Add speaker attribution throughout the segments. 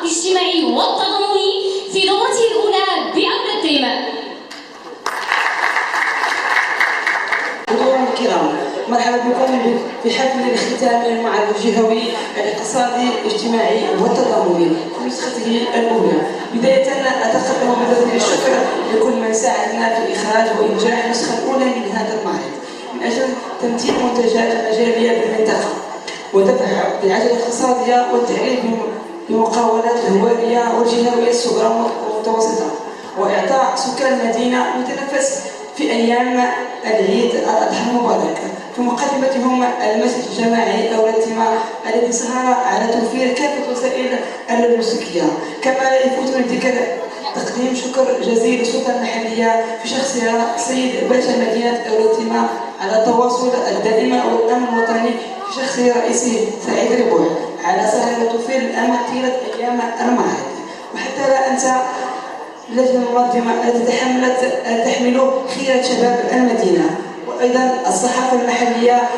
Speaker 1: الاجتماعي والتضامني في دورته الأولى بأولى التيمم.
Speaker 2: حضور الكرام، مرحبا بكم في حفل الاختتام للمعرض الجهوي الاقتصادي الاجتماعي والتضامني في نسخته الأولى. بداية أتقدم ببذل الشكر لكل من ساعدنا في إخراج وإنجاح النسخة الأولى من هذا المعرض من أجل تمثيل منتجات مجالية بالمنطقة ودفع العجلة الاقتصادية والتعريف بمقاولات الهوائية والجهوية الصغرى والمتوسطة، وإعطاء سكان المدينة متنفس في أيام العيد الأضحى المبارك. في مقدمتهم المسجد الجماعي أو الانتماء الذي سهر على توفير كافة وسائل اللوجستية. كما لا يفوتني الذكر تقديم شكر جزيل للسلطة المحلية في شخصها السيد باشا مدينة الانتماء على التواصل الدائم والأمن الوطني في شخصه رئيسه سعيد ربوع على سهر وتوفير الأمن طيلة أيام المعرض. وحتى لا أنسى اللجنة المنظمة التي تحمل خيرة شباب المدينة، وأيضا الصحافة المحلية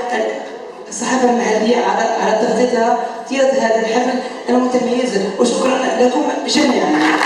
Speaker 2: على تغطيتها طيلة هذا الحفل المتميز، وشكرا لكم جميعا.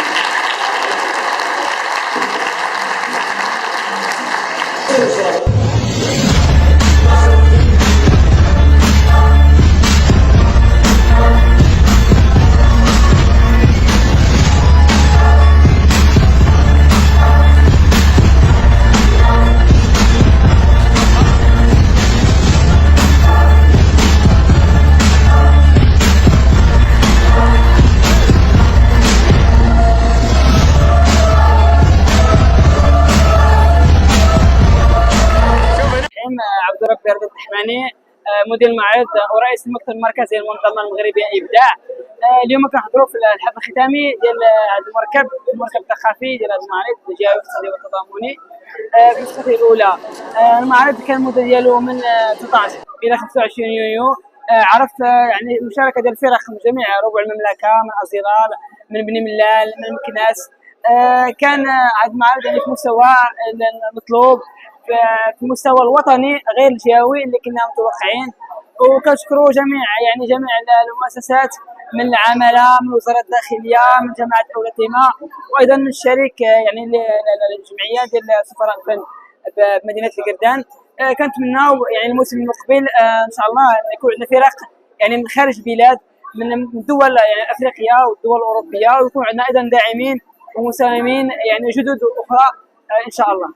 Speaker 3: عبد الرب رضا التحماني، مدير المعرض ورئيس المكتب المركزي للمنظمه المغربيه ابداع. اليوم كنحضروا في الحفل الختامي ديال هذا المركب الثقافي ديال هذا المعرض الجهوي الاقتصادي والتضامني في نسخته الاولى. المعرض كان المده ديالو من 19 الى 25 يونيو. عرفت يعني المشاركه ديال الفرق من جميع ربوع المملكه، من ازيرال، من بني ملال، من مكناس. كان هذا المعرض يعني في مستوى المطلوب، في المستوى الوطني غير الجهوي اللي كنا متوقعين. وكنشكروا جميع المؤسسات من العماله، من وزاره الداخليه، من جماعه اولى التيمم، وايضا من الشريك يعني الجمعيه ديال سفراء الفن بمدينه القردان. كنتمناو يعني الموسم المقبل ان شاء الله يكون عندنا فرق يعني من خارج البلاد، من دول يعني افريقيا والدول الاوروبيه، ويكون عندنا ايضا داعمين ومساهمين يعني جدد اخرى ان شاء الله.